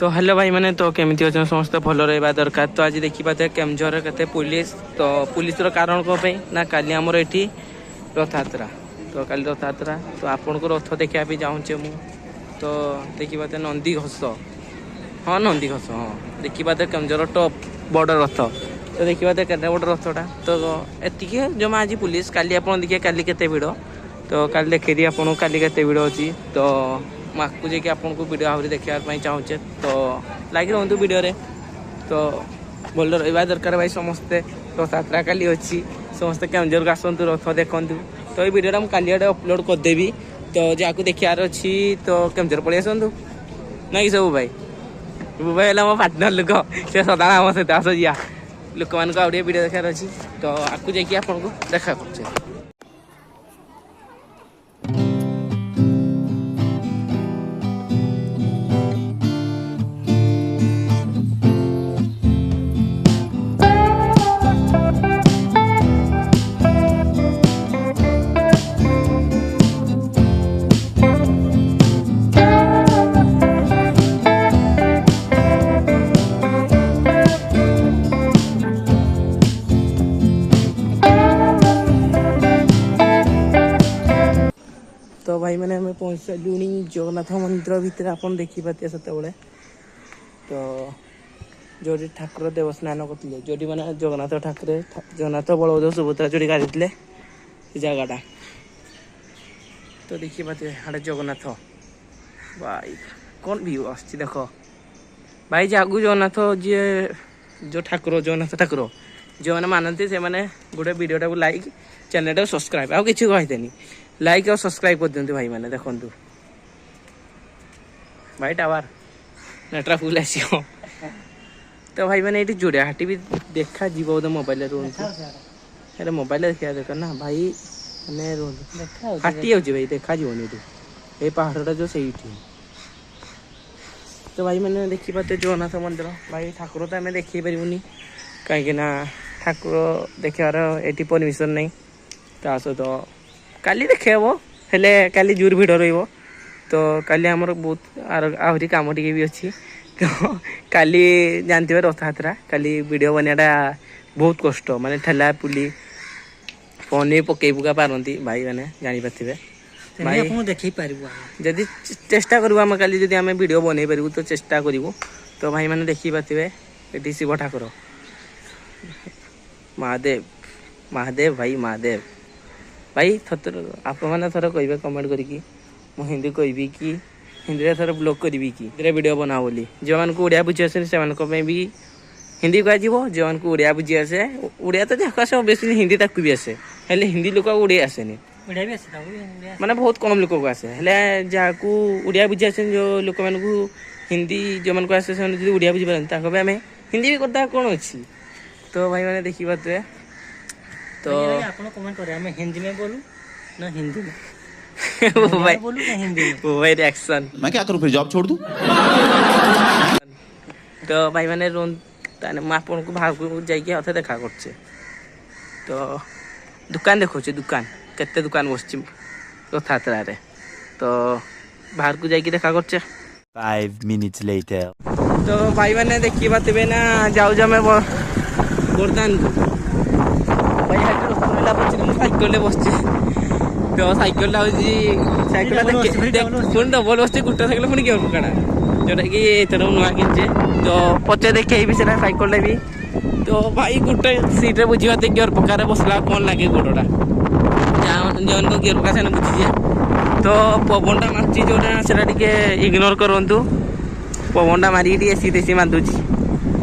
तो हेलो भाई मैंने तो केमी अच्छा समस्त भल रहा दरकार। तो आज देखा केमझर के पुलिस तो पुलिस कारण कौन ना काली आमर ये रथयात्रा। तो काली रथयात्रा तो आपन को रथ देखा चाहूचे मु तो देखा नंदी घोष हाँ नंदी घोष हाँ देखा केमझर टॉप बड़ रथ तो देखा के बड़ रथटा तो एति जमा आज पुलिस काली आप देखिए काली केते भिड़ तो काली देखी आपको काली केते भिड़ अच्छी तो माकू जी आपको वीडियो आहरी देखापी चाहूचे तो लाइक रुहतु वीडियो तो भल रहा दरकार भाई समस्ते रथयात्रा काली अच्छी समस्ते केमझर को आसतु रथ देखु तो ये वीडियो मुझे काली आड़े अपलोड करदेवी तो जहाँ देखार अच्छी तो केमझर पलि आसतु ना कि सब भाई भाई है मो पार्टनर लोक से सदा आम सहित आस जा लोक मान वीडियो देखार अच्छी तो आपको जाकि आपको देखा कर तो भाई मैंने हमें पहुँच सारूनी जगन्नाथ मंदिर भितर आप देखिपारे से तो जो ठाकुर देवस्नान करते जो मैंने जगन्नाथ ठाकुर जगन्नाथ बलभद्र सुभद्रा जो गाड़ी जगटा तो देखिए हाँ जगन्नाथ भाई कौन व्यू आस देख भाई जगह जगन्नाथ जी जो ठाकुर जगन्नाथ ठाकुर जो मैंने मानती से मैंने गोटे वीडियोटा को लाइक चैनल सब्सक्राइब आउ किसी कहते लाइक और सब्सक्राइब कर दिंतु भाई मैंने देखु भाई टावर नेटरा फुल आस तो भाई मैंने ये जोड़िया हाटी भी देखा जीव बोधे मोबाइल अरे मोबाइल देखा देख ना भाई मैंने हाटी जाऊँ भाई देखा जीवन ये पहाड़टा जो सही तो भाई मैंने देखी पाते जगन्नाथ मंदिर भाई ठाकुर तो आम देखी पारूनी कहीं ठाकुर देखार ये परमिशन नहीं ता सहित काली देखे हम हेले काली जोर भिड़ रही तो काली आमर बहुत आहरी कम टे भी अच्छी तो काली जानते रथयात्रा काली वीडियो बनाटा बहुत कष्ट माने ठेला पुली फोन भी पकई पुका पारती भाई मैंने जापारे भाई देखी पार जदि चेष्टा करूँ आम काली आम वीडियो बन पारू तो चेष्टा करूँ तो भाई मैंने देखी पारे ये शिव ठाकुर महादेव महादेव भाई महादेव भाई आप मैंने थोड़ा कहे कमेंट करी हिंदी कहि कि हिंदी थोड़ा ब्लॉग करी कि हिंदी वीडियो बना बोली जो मैंने ओडिया बुझी आसे से भी हिंदी कह जो मैंने ओडिया बुझी आसे ओडिया तो जहाँ आसे बेस हिंदी तक भी आसे हेल्ले हिंदी लोक ओडिया आसेनि माने बहुत कम लोक को आसे हेल्ले जहाँ ओडिया बुझी आसे जो लोक मान हिंदी जो मन को आसे जो ओडिया बुझी पारती आम हिंदी भी करता कौन अच्छी तो भाई मैंने देखी पाते तो आपको कमेंट करें हमें हिंदी में बोलूं ना हिंदी में वो भाई बोलूं ना हिंदी में वो भाई रिएक्शन मैं क्या करूं फिर जॉब छोड़ दूं तो भाई मैंने रोन ताने मैं आपन को भाग को जाइए अथे देखा करछे तो दुकान देखो दुकान केते दुकान बसछि रथयात्रा रे तो बाहर को जाइए देखा करछे 5 minutes later तो भाई मैंने देखी बात ना जाऊ जा मैं बर्दान भाई हाथ रसगुल्ला पछी साइकेल बस तो साइकेल पुणी डबल बस गोटे साइकेल पुणी गेम पकाड़ा जोटा कि एथर नुआ किचे तो पचे देखे भी सीना साइकेल भी तो भाई गोटे सीट्रे बुझे गियर पकार बसला कौन लगे गोड़टा जन गियर पका से बुझीजे तो पवनटा मार्ची जोटा से इग्नोर करूँ पवनटा मारिक एसी तेसी मारदे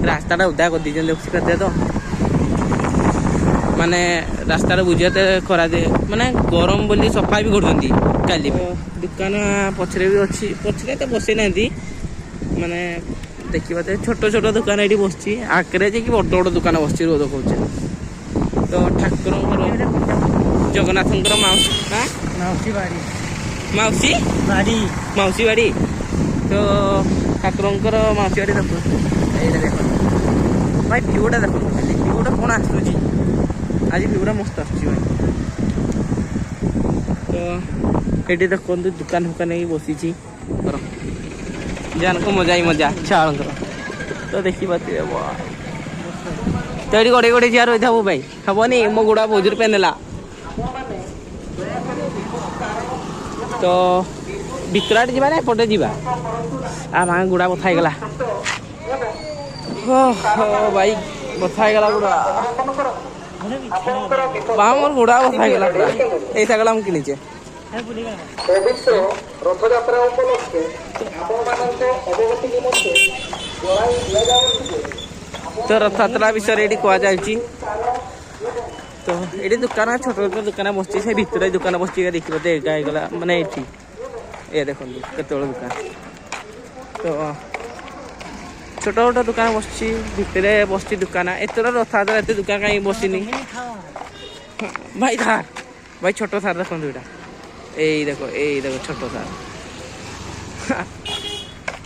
रास्ताटा उदा कर दी देखते तो माने रास्तार बुझाते खरा दे माने गरम बोली सफा भी करती काली दुकान पछरे भी अच्छी पछरे तो बसई ना माने देखिए छोट छोट दुकान ये बस आगे जी बड़ बड़ दुकान बस रोद कहे तो ठाकुर जगन्नाथ मौसी बाड़ी मौसी बाड़ी मौसी बाड़ी तो ठाकुर मौसी बाड़ी देख भाई व्यूटा देख व्यूटा कौन आसूँ आज व्यूटा मस्त आसूँ भाई तो ये देखो दुकान फुकान नहीं बसी ଜାନକୁ ମଜା ହିଁ ମଜା ଛାଡ଼ଙ୍କର ତ ଦେଖିପାରୁଥିବେ ତ ଏଠି ଗୋଟେ ଗୋଟେ ଯିବା ରହିଥାବୁ ଭାଇ ହବନି ମୋ ଗୋଡ଼ା ବୋଝରେ ପେନେଲା ତ ଭିତରଆଡ଼େ ଯିବା ନା ଏପଟେ ଯିବା ମା ଗୋଡ଼ା ବଥା ହେଇଗଲା ଭାଇ ବଥା ହେଇଗଲା ଗୋଡ଼ା ମୋର ଗୋଡ଼ା ବଥା ହେଇଗଲା ପୁରା ଏଇ ଶାଗଲା ମୁଁ କିଣିଛେ ପବିତ୍ର ରଥଯାତ୍ରା ଉପଲକ୍ଷେ ଆପଣମାନଙ୍କ ଅବଗତି ନିମନ୍ତେ ଜଣାଇ ଦିଆଯାଉଛି ଯେ ତ ରଥଯାତ୍ରା ବିଷୟରେ ଏଠି କୁହାଯାଉଛି ତ ଏଠି ଦୋକାନ ଛୋଟ ଛୋଟ ଦୋକାନ ବସିଛି ସେ ଭିତରେ ଦୋକାନ ବସିଛି ଦେଖିବ ତ ଏଇଟା ହେଇଗଲା ମାନେ ଏଠି ଏ ଦେଖନ୍ତୁ କେତେବେଳେ ଦୋକାନ ତ ଛୋଟ ଛୋଟ ଦୋକାନ ବସିଛି ଭିତରେ ବସିଛି ଦୋକାନ ଏଥର ରଥଯାତ୍ରା ଏତେ ଦୋକାନ କାହିଁ ବସିନି ଭାଇ ଥାର ଭାଇ ଛୋଟ ଥାର ଦେଖନ୍ତୁ ଏଇଟା ଏଇ ଦେଖ ଛୋଟ ଥାର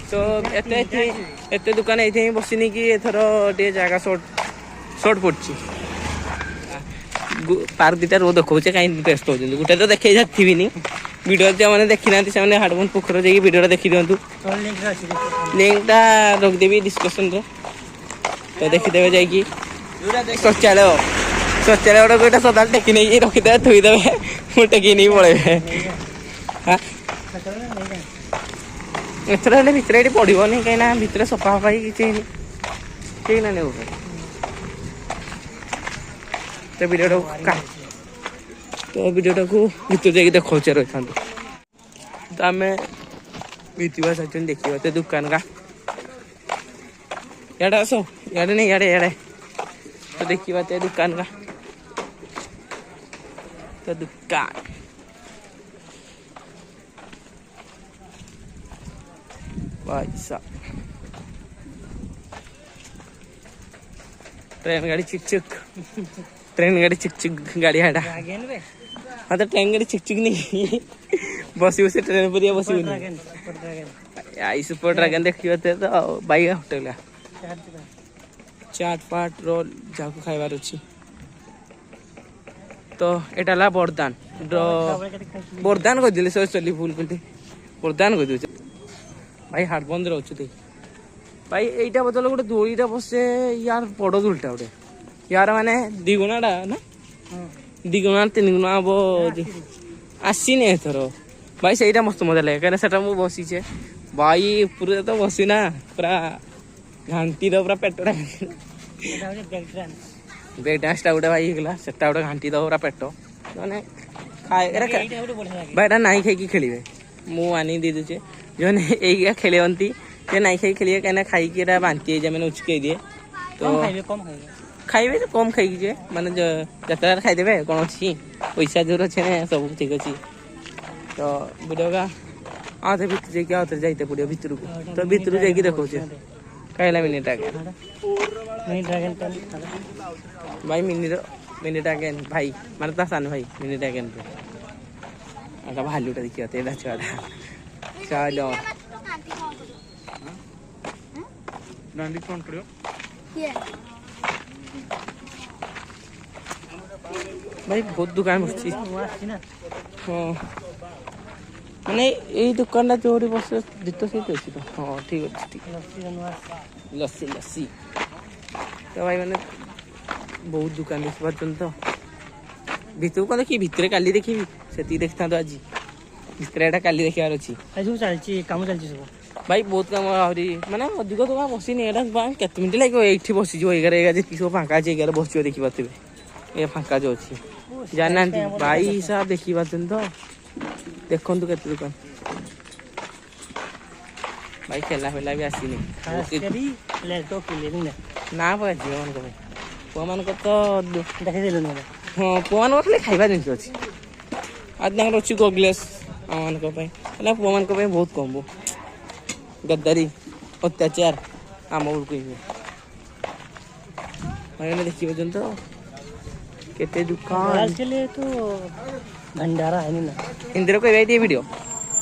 ତ ଏତେ ଦୋକାନ ଏଇଠି ହିଁ ବସିନି କି ଏଥର ଟିକେ ଜାଗା ସର୍ଟ ପଡୁଛି ପାର୍କ ଦୁଇଟା ରୋ ଦେଖାଉଛେ କାହିଁ ବ୍ୟସ୍ତ ହେଉଛନ୍ତି ଗୋଟେ ତ ଦେଖେଇ ଥିବିନି ଭିଡ଼ିଓ ଯେଉଁମାନେ ଦେଖିନାହାନ୍ତି ସେମାନେ ହାଡ଼ବନ୍ଦ ପୋଖରୀ ଯାଇକି ଭିଡ଼ିଓଟା ଦେଖିଦିଅନ୍ତୁ ଲିଙ୍କଟା ରଖିଦେବି ଡିସ୍କ୍ରିପ୍ସନରେ ତ ଦେଖିଦେବେ ଯାଇକି ଶୌଚାଳୟ ଗୋଟେ ସଦାବେଳେ ଟେକି ନେଇକି ରଖିଦେବେ ଥୋଇଦେବେ ମୁଁ ଟେକି ନେଇକି ପଳେଇବେ ଏଥର ହେଲେ ଭିତରେ ଏଠି ପଡ଼ିବନି କାହିଁକିନା ଭିତରେ ସଫା ଫଫା କିଛି ହେଇନି ଠିକ୍ ନା ନେବୁ ତ ଭିଡ଼ିଓଟାକୁ ଭିତରୁ ଯାଇକି ଦେଖାଉଛେ ରହିଥାନ୍ତୁ ତ ଆମେ ଭିତୁଆ ସାରିଛନ୍ତି ଦେଖିବା ତ ଦୋକାନ କା ଇଆଡ଼େ ଆସ ଇଆଡ଼େ ନାଇଁ ଇଆଡ଼େ ତ ଦେଖିବା ତ ଦୋକାନ କା ତ ଦୋକାନ भाई साहब ट्रेन गाड़ी चिक चिक गाड़ी है हाँ तो ट्रेन गाड़ी चिक नहीं बसी बसी ट्रेन पर बस आई सुपर ड्रैगन देखिए तो बाइक होटल चाट पाट रोल जाको खाइबार अच्छी तो एटा बरदान कह सॉरी भूल कर बरदान कह दूचे भाई हाट बंद रही देख भाई यहीटा बदल गोटे दोलीटा बसे यार बड़ दोलटा गोटे यार माने दिगुणाटा ना दिगुणा 3 गुणा हम आसीनी एथर भाई सहीटा मस्त मजा लगे कहीं से बसीचे भाई पूरा तो बसी ना पूरा घाटी पूरा पेटा ब्रेक डांसटा गोटे भाई होगा से गोटे घाटी पूरा पेट मैंने भाई नाई खाई खेलें मुझे आनी दे दूचे जो यही खेलती जे नाई खाई खेलिए कहीं खाई बांती मैंने उचके दिए तो खाइबे तो कम खाई माने जतरा खाईदे कौन अच्छी पैसा जोर अच्छे सब ठीक अच्छे तो वीडियो का आधे भीतर जाते पड़ो भितर को तो भितर जाकि देखा कहला मिनी ड्रैगन भाई मिनी ड्रैगन भाई माने ता सान भाई मिनी ड्रैगन पे आका भालूटा देखिए एटा छुआटा चलो नांदी कौन पड़ो भाई बहुत दुकान बसची हाँ मैंने यही दुकान जो बस दित से अच्छी तो हाँ ठीक अच्छे ठीक लस्सी लस्सी तो भाई मैंने बहुत दुकान देख पार्थ तो भितर को देखी भितर काली देखी से देखी था आज भितर एटा काली देखार अच्छी चलती कम चलती सब भाई बहुत कम आहरी माने अधिक तो बसनी एटा केते मिनिट लगे ये बसी 11 जी सब फाँका अच्छे 11 बस देखी पारे ये फाँका जो अच्छी जाना भाई साहब देखी पार्थ तो देखु के दुकान भाई खेला फेला भी आसनी ना पा झील मान पुआ मान तो देखी हाँ पुआ मान खाली खाइबा जिन अच्छी आज अच्छी गोग्लेस आम मान पुआ मान बहुत कम गद्दारी अत्याचार आम बेलू भाई मैंने देखी पर्यंत केते दुकान तो भंडारा है ना हिंदी रे कहबे ये वीडियो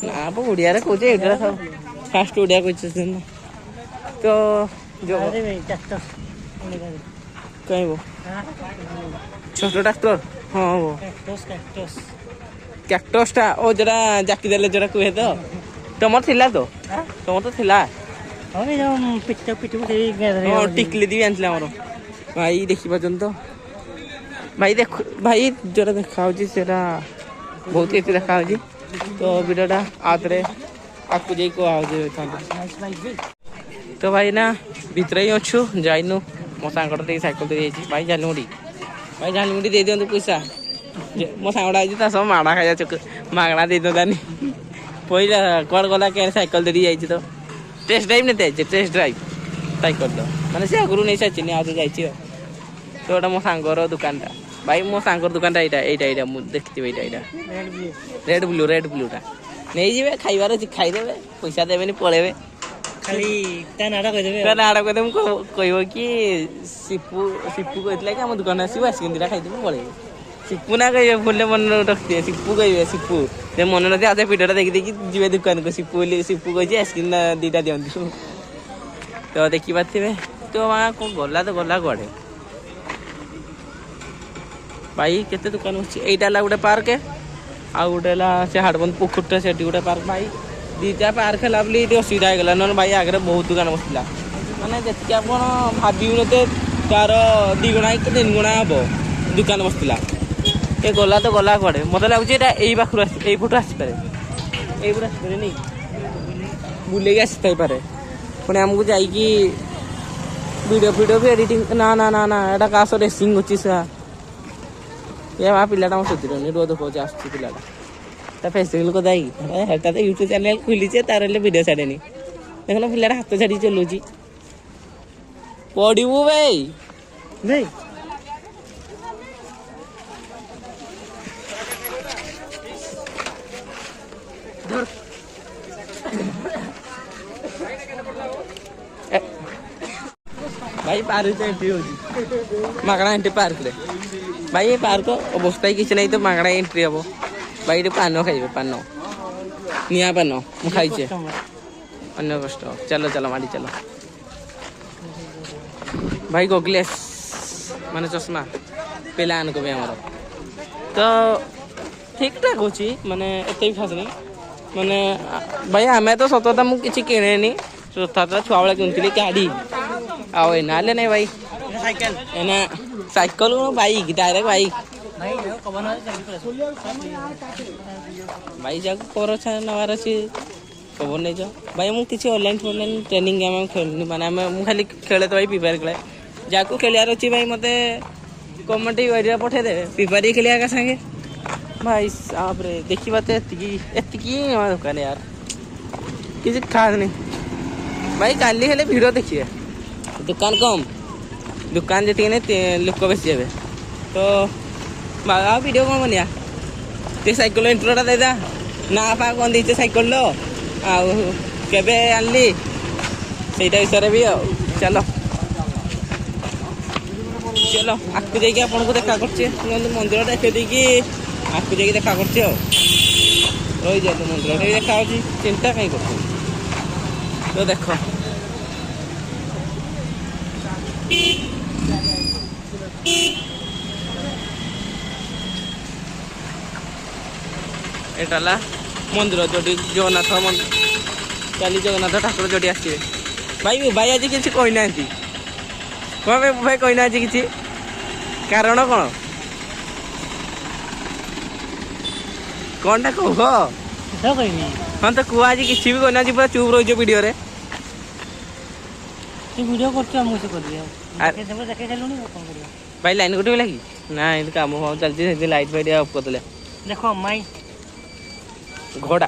ना वो ओडिया रे कहजे एटा सब फास्ट ओडिया कहछन तो जो अरे भाई ट्रैक्टर कहीं वो छोटो ट्रैक्टर हाँ वो कैक्टस टा ओ जरा जाकी देले जरा कहे तो तुमर थिला तो तुमर तो थिला ହଁ ଏଇ ଯୋଉ ପିଠୁ ସେଇ ହଁ ଟିକଲି ବି ଆଣିଥିଲେ ଆମର ଭାଇ ଦେଖିପାରୁଛନ୍ତି ତ ଭାଇ ଦେଖ ଭାଇ ଯୋଉଟା ଦେଖାହେଉଛି ସେଟା ବହୁତ ଏତେ ଦେଖାହେଉଛି ତ ଭିଡ଼ିଓଟା ଆଉଥରେ ଆଗକୁ ଯାଇ କୁହାହେଉଛି ତ ଭାଇ ନା ଭିତରେ ହିଁ ଅଛୁ ଯାଇନୁ ମୋ ସାଙ୍ଗଟା ଟିକେ ସାଇକେଲ ଦେଇଯାଇଛି ଭାଇ ଝାଲମୁଢ଼ି ଦେଇ ଦିଅନ୍ତୁ ପଇସା ମୋ ସାଙ୍ଗଟା ହେଇଛି ତା ସହ ମାଡ଼ା ଖାଇବା ମାଗଣା ଦେଇ ଦିଅନ୍ତାନି ପଇସା କୁଆଡ଼େ ଗଲା କେন ସାଇକେଲ ଧରି ଯାଇଛି ତ ଟେଷ୍ଟ ଡ୍ରାଇଭ୍ ନେତେ ଯାଇଛି ଟେଷ୍ଟ ଡ୍ରାଇଭ୍ ସାଇକେଲ ତ ମାନେ ସେ ଆଗରୁ ନେଇ ସାରିଛି ଆଉ ଯାଇଛି ଆଉ ତ ଏଇଟା ମୋ ସାଙ୍ଗର ଦୋକାନଟା ଭାଇ ମୋ ସାଙ୍ଗର ଦୋକାନଟା ଏଇଟା ମୁଁ ଦେଖିଥିବି ଏଇଟା ରେଡ୍ ବ୍ଲୁଟା ନେଇଯିବେ ଖାଇବାର ଅଛି ଖାଇଦେବେ ପଇସା ଦେବେନି ପଳେଇବେ ଖାଲି ତା ନାଁଟା କହିଦେବେ ତା ନାଁଟା କହିଦେବେ ମୁଁ କହିବ କି ସିପୁ କହିଥିଲା କି ଆମ ଦୋକାନ ଆସିବ ଆସିକି ଦିଟା ଖାଇଦେବୁ ପଳେଇବେ ସିପୁ ନା କହିବେ ଭୁଲରେ ମନେ ରଖିଥିବେ ସିପୁ କହିବେ ସିପୁ ସେ ମନେ ନଥିବେ ଆଉ ସେ ଭିଡ଼ିଓଟା ଦେଖିଦେଇକି ଯିବେ ଦୋକାନକୁ ସିପୁ କହିଛି ଆଇସ୍କ୍ରିମ୍ ଦିଟା ଦିଅନ୍ତୁ ତ ଦେଖିପାରିଥିବେ ତ ଗଲା କୁଆଡ଼େ ଭାଇ କେତେ ଦୋକାନ ଅଛି ଏଇଟା ହେଲା ଗୋଟେ ପାର୍କ ଆଉ ଗୋଟେ ହେଲା ସେ ହାଡ଼ବନ୍ଦ ପୋଖରୀଟା ସେଠି ଗୋଟେ ପାର୍କ ଭାଇ ଦୁଇଟା ପାର୍କ ହେଲା ବୋଲି ଏଠି ଅସୁବିଧା ହେଇଗଲା ନହେଲେ ଭାଇ ଆଗରେ ବହୁତ ଦୋକାନ ବସିଥିଲା ମାନେ ଯେତିକି ଆପଣ ଭାବିବେ ତାର 2 ଗୁଣା କି 3 ଗୁଣା ହେବ ଦୋକାନ ବସିଥିଲା ଏ ଗଲା କୁଆଡ଼େ ମୋତେ ଲାଗୁଛି ଏଇଟା ଏଇ ପାଖରୁ ଏଇପଟୁ ଆସିପାରେ ନି ବୁଲେଇକି ଆସିଥାଇପାରେ ପୁଣି ଆମକୁ ଯାଇକି ଭିଡ଼ିଓ ବି ଏଡ଼ିଟିଂ ନା ଏଇଟା କାହା ସହ ରେସିଂ ଅଛି ଏ ପିଲାଟା ମୋ ସେଥିରେ ରୁହ ଦେଖାଉଛି ଆସୁଛି ପିଲାଟା ତା ଫେସବୁକ୍ କଥା ହେଇକି ହେଟା ତ ୟୁଟ୍ୟୁବ୍ ଚ୍ୟାନେଲ୍ ଖୋଲିଛେ ତାର ହେଲେ ଭିଡ଼ିଓ ଛାଡ଼େନି ଦେଖୁନ ପିଲାଟା ହାତ ଛାଡ଼ି ଚଲଉଛି ପଡ଼ିବୁ ଭାଇ ନାଇଁ ଭାଇ ପାର୍କ ଏଣ୍ଟ୍ରି ହେଉଛି ମାଗଣା ଏଣ୍ଟ୍ରି ପାର୍କରେ ଭାଇ ଏ ପାର୍କ ଅବସ୍ଥା କିଛି ନାହିଁ ତ ମାଗଣା ଏଣ୍ଟ୍ରି ହେବ ଭାଇ ଏଠି ପାନ ଖାଇବେ ନିଆଁ ପାନ ମୁଁ ଖାଇଛେ ଅନ୍ୟ କଷ୍ଟ ଚାଲ ମାଡ଼ି ଚାଲ ଭାଇ ଗଗଲେସ୍ ମାନେ ଚଷମା ପିଲାମାନଙ୍କ ପାଇଁ ଆମର ତ ଠିକ୍ ଠାକ୍ ଅଛି ମାନେ ଏତେ ବି ଖାସ୍ ନାହିଁ ମାନେ ଭାଇ ଆମେ ତ ସତତା ମୁଁ କିଛି କିଣେନି ସତତା ଛୁଆବେଳେ କିଣୁଥିଲି ଗାଡ଼ି ଆଉ ଏନା ହେଲେ ନାଇଁ ଭାଇ ଏନା ସାଇକେଲ ବାଇକ୍ ଡାଇରେକ୍ଟ ଭାଇ ଯାହାକୁ କଭର ନେବାର ଅଛି ଖବର ନେଇଛ ଭାଇ ମୁଁ କିଛି ଅନଲାଇନ୍ ଟ୍ରେନିଂ ଗେମ୍ ଖେଳୁନି ମାନେ ମୁଁ ଖାଲି ଖେଳେ ତ ଭାଇ ପ୍ରିପେୟାର ଖେଳେ ଯାହାକୁ ଖେଳିବାର ଅଛି ଭାଇ ମୋତେ କମେଣ୍ଟ ଏରିଆ ପଠେଇଦେବେ ପ୍ରିପେୟାର ଖେଳିବା ଏକା ସାଙ୍ଗେ ଭାଇ ତାପରେ ଦେଖିବା ତ ଏତିକି ଦୋକାନ ୟାର କିଛି ଖାସ୍ ନାହିଁ ଭାଇ କାଲି ହେଲେ ଭିଡ଼ ଦେଖିବେ ଦୋକାନ କମ୍ ଦୋକାନ ଯେତିକି ନାହିଁ ଲୋକ ବେଶୀ ହେବେ ତ ଆଉ ଭିଡ଼ିଓ କ'ଣ ବନିଆ ଟିକେ ସାଇକେଲ ଇଣ୍ଟ୍ରୋଟା ଦେଇଦା ନା କ'ଣ ଦେଇଛେ ସାଇକେଲର ଆଉ କେବେ ଆଣିଲି ସେଇଟା ବିଷୟରେ ବି ଆଉ ଚାଲ ଆଗକୁ ଯାଇକି ଆପଣଙ୍କୁ ଦେଖା କରୁଛି ମନ୍ଦିରଟା ଦେଖେଇ ଦେଇକି ଆଗକୁ ଯାଇକି ଦେଖା କରୁଛି ଆଉ ରହିଯାଆନ୍ତୁ ମନ୍ଦିରଟା ବି ଦେଖା ହେଉଛି ଚିନ୍ତା କାହିଁ କରୁଛୁ ତ ଦେଖ ଏଇଟା ହେଲା ମନ୍ଦିର ଯୋଉଠି ଜଗନ୍ନାଥ କାଲି ଜଗନ୍ନାଥ ଠାକୁର ଯୋଉଠି ଆସିବେ ଭାଇ ଆଜି କିଛି କହିନାହାନ୍ତି କ'ଣ ଭାଇ କହିନାହାନ୍ତି କିଛି କାରଣ କ'ଣଟା କୁହ ହଁ ତ କୁହ ଆଜି କିଛି ବି କହିନାହାନ୍ତି ପୁରା ଚୁପ୍ ରହିଛ ଭିଡ଼ିଓରେ ଭିଡ଼ିଓ କରୁଛୁ ଆମକୁ ସେ କରିବି ଦେଖେଇ ସାରିଲୁଣି କ'ଣ କରିବା ଭାଇ ଲାଇନ୍ ଗୋଟେ ଲାଗି ନା ଏମିତି କାମ ଚାଲିଛି ସେମିତି ଲାଇଟ୍ ଫାଇଟ୍ ଅଫ୍ କରିଦେଲେ ଦେଖ ମାଇ ଘୋଡ଼ା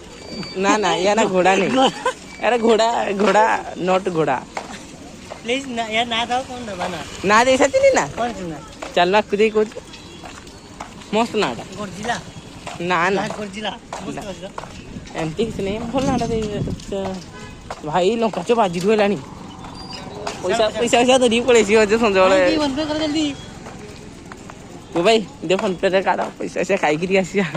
ନା ୟା ନା ଘୋଡ଼ା ନେଇ ଆରେ ଘୋଡ଼ା ନଟ୍ ଘୋଡ଼ା ପ୍ଲିଜ୍ ୟା ନା ଦାও କ'ଣ ନେବା ନା ଦେଇ ସାରିଥିଲି ନା କ'ଣ ନା ଚାଲ ଆକୁ ଦେଇ କହୁଛି ମସ୍ତ ନାଟା ଗର୍ଜିଲା ନା ଗର୍ଜିଲା ଏମିତି କିଛି ନାହିଁ ଭଲ ନାଟା ଦେଇ ଭାଇ ଲଙ୍କା ଚ ବାଜିଠୁ ହେଲାଣି ପଇସା ଧରିକି ପଳେଇଛି ସଞ୍ଜବେଳେ ତୁ ଭାଇ ଦେ ଫୋନ୍ ପେରେ କାଢ଼ ପଇସା ଖାଇକିରି ଆସିବା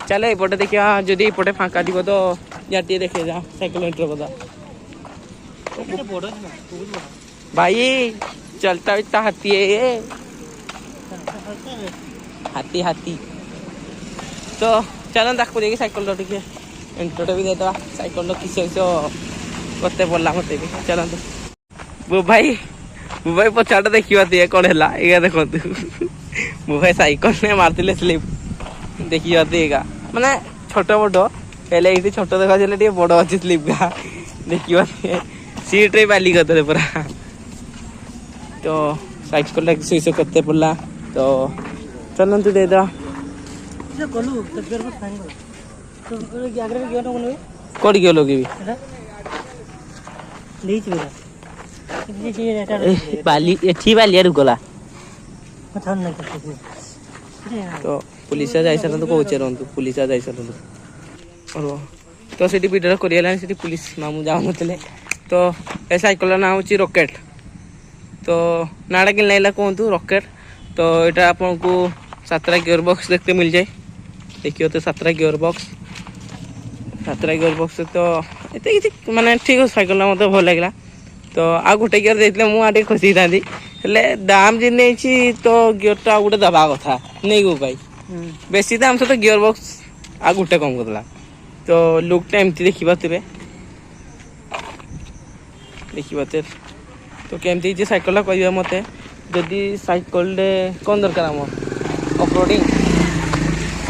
ଚାଲ ଏପଟେ ଦେଖିବା ଯଦି ଏପଟେ ଫାଙ୍କା ଥିବ ତ ଯାହା ଟିକେ ଦେଖେଇ ଯା ସାଇକେଲ ଏଣ୍ଟ୍ରି କଥା ଭାଇ चलता इतना हाथी है ये हाथी तो चलो देखो देखिए साइकिल टिके इंट्रोटा भी देदेवा साइकिल किस कते पड़ला मते भी चलतु बुबाई पछाड़ देखिबा दिए कोन हला एगा देखंतु बुबाई साइकिल ने मारतिले स्लिप देखिबा दिएगा माने छोट बड़ पहले ये छोट देखा टे बड़ अच्छी स्लिप का देखिबा सीट रे बाली करते पूरा तो साइकिल ला सुइसो करते पड़ला तो चलतु दे दो ସେ ଗଲୁ ତ ଗିୟର ବକ୍ସ ଭାଙ୍ଗି ଗଲା ତ ଆଗରେ ଗିୟର ଟା ବନେଇ कोड गयो लगे ଏଟା ଦେଇଛି ବେଲା କିଛି ଏଟା बाली एठी बालिया रुकला କଥା ନାହିଁ କିଛି तो पुलिस जाई सरन तो कहूचे रहंतु पुलिस जाई सरन और तो सेठी वीडियो करियला सेठी पुलिस मामू जाऊ नतले तो ए साइकिल ना होची रॉकेट तो नाडा किन लाइला कहंतु रॉकेट तो एटा आपन को 7टा गियर बॉक्स देखते मिल जाए देखियो तो 7टा गियर बॉक्स तो एते किछि माने ठीक साइकिल ना मते भल लागला तो आ गोटे गियर देतले मु आटे खुशी थांदी हेले दाम जे नेछि तो गियर टा गोटे दबा कथा नै गो भाई बेसी दाम से तो गियर बॉक्स आ गोटे कम करला तो लुक टा एमती देखिबा तबे देखिबा ते तो केमती जे साइकिल ला कहबा मते जदी साइकिल रे कोन दरकार हमर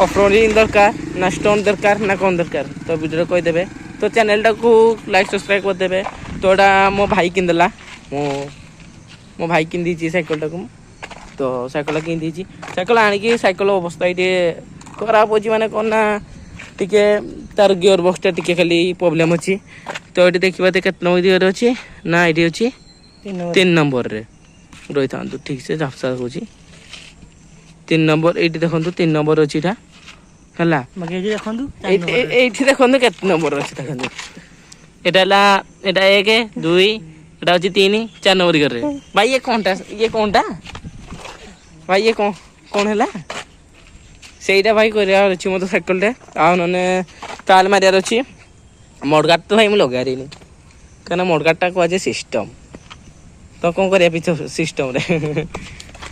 ऑफरोडिंग दरकार ना स्टोन दरकार ना कौन दरकार तो वीडियो कह देबे तो चैनल टा को लाइक सब्सक्राइब कर देबे तो एटा मो भाई किन देला मो भाई किन दी साइकिल टा को तो साइकिल किन दी साइकिल आनी की साइकिल अवस्था ये खराब होची माने कोन ना टिके तार गियर बॉक्स टा टिके खाली प्रॉब्लम अछि तो एटी देखिबा ते केतना गियर अछि ना एटी अछि 3 नंबर रे रोई थांतु ठीक से झापसा होची 3 नंबर एटी देखंतु 3 नंबर अछि एटा हला मगे जे देखंतु एठी देखंतु केतना नंबर अछि देखंतु एटा ला एटा 1 2 एटा अछि 3 4 नंबर गियर रे भाई ये कोनटा भाई ये कौन हला सेटा भाई करिया अछि मो साइकिल रे आ नने ताल मारियार अछि मोडगाट तो भाई मु लगा रेनी कना मोडगाट टा को आज सिस्टम तो कौन करिया पीछे सिस्टम रे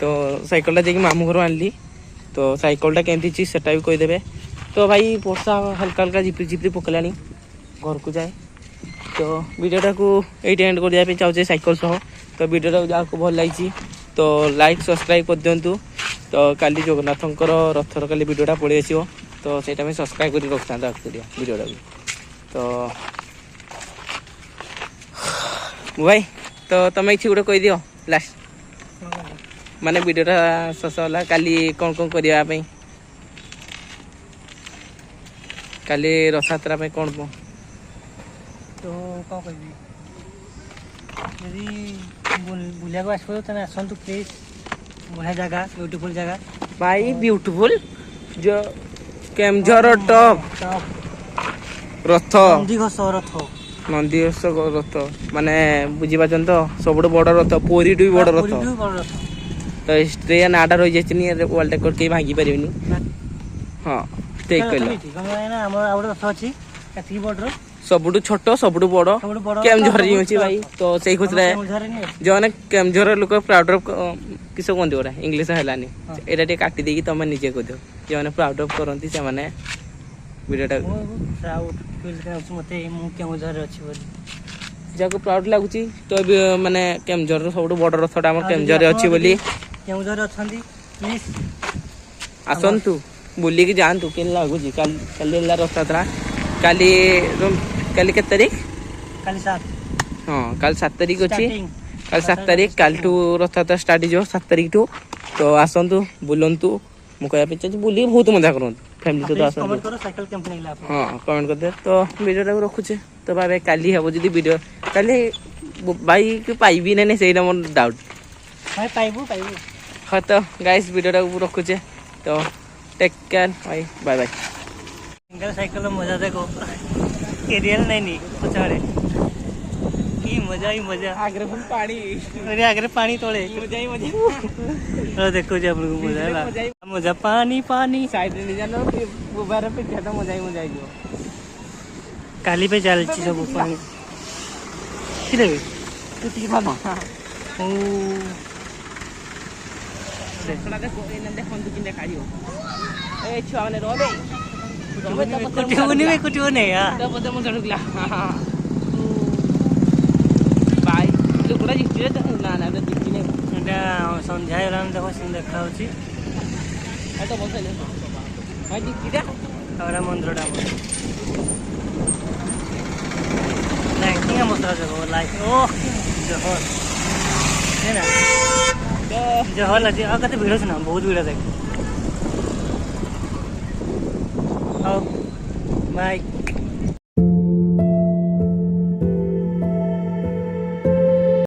तो साइकिल टा जेकी मामू घर आनली तो साइकिल टा केमती छी सेटा भी कह देबे तो भाई पोसा हल्का हल्का झिपरी पकलानी घर को जाए तो वीडियो टा को एटी एंड कर दिया पे चाहूचे साइकिल सह तो वीडियो टा जाको भल लागिची तो लाइक सब्सक्राइब कर दियंतु तो काली जगन्नाथंकर रथर काली वीडियो टा पड़ी आसीबो तो सेटा में सब्सक्राइब करी रखता वीडियो टा तो भाई तो तमे इछि गुडे कहि दियो लास्ट माने वीडियो टा शेष होला काली कोन करिया पे काली रथयात्रा पे कोन तो कौन कहबी यदि बुलिया को आसो तने आसंतु प्लीज बढ़िया जगह ब्यूटीफुल जगह भाई ब्यूटीफुल जो केमझर टॉप रथ नंदी घोष रथ माने बुझी पाचन तो सब बड़ रथ पुरी टू बड़ रथ तो स्ट्रे नाडा रही जाए वर्ल्ड रेकॉर्ड के भांगी पारिनी हाँ ठीक कहला हमर आउट रथ अछि एती बड़ सबुठु छोट सबुठु बड़ केमझर जी भाई तो सही खुश रहे जो ने केमझर लोक प्राउड ऑफ किस कहते गोटा इंग्लीश हलानी एटा टे काटी देकी तुम निजे कह दियो जो ने प्राउड ऑफ करंती से माने वीडियोटा प्राउड फील करछ मते मु केमझर अछि बोली जाको प्राउड लागुची तो माने केमझर सबुठु बड़ रथटा हमर केमझर अछि बोली केमझर अछंती प्लीज आसंतु बुली की जानतु केन लागुची काली ला रथयात्रा काली के तारीख काली 7 हां काल 7 तारीख अछि काल 7 तारीख काल टू रथयात्रा स्टार्ट जो 7 तारीख टू तो आसंतु बुलंतु मु कहया पे बुली बहुत मजा करंतु फैमिली तो आसंतु कमेंट करो साइकिल केमन लागला हां कमेंट कर दे तो वीडियो टा रखुचे तो बाय काली हबो जदी वीडियो काली भाई के पाइबी नै सेटा मोर डाउट भाई पाइबू हां तो गाइस वीडियो टा रखुचे तो take care bye bye single cycle मजा देखो रियल नहीं पछाड़े की मजा ही मजा आगरे फुल पानी अरे आगरे पानी तोड़े मजा ही मजा देखो जे आपन को मजा मजा पानी साइड रे जानो बुबार पे ज्यादा मजा ही जो काली पे चल छी सब पानी किले तू ती भामा ओ देखला देखो एने देखन तू किने कालियो ए छुआ माने रोबे कुटियो नहीं यार तो पते मो चढ़ुकला ପୁରା ଜିତିରେ ନା ନା ଏଟା ଜିତି ନାହିଁ ଏଇଟା ସନ୍ଧ୍ୟା ହେଇଗଲାଣି ଦେଖ ସେମିତି ଦେଖାହେଉଛି। ଏଟା ବସାଇଲେ ଭାଇ ଜିତିଟା ଆଉ ଏଟା ମନ୍ଦିରଟା ଆମର ଲାଇଟିଂ ମସ୍ତ ଦେଖ ଲାଇଟିଂ ଓ ଜହର ନା ଜହର ଅଛି ଆଉ କେତେ ଭିଡ଼ ଅଛି ନା ବହୁତ ଭିଡ଼ ଦେଖ ହଉ ବାଇ।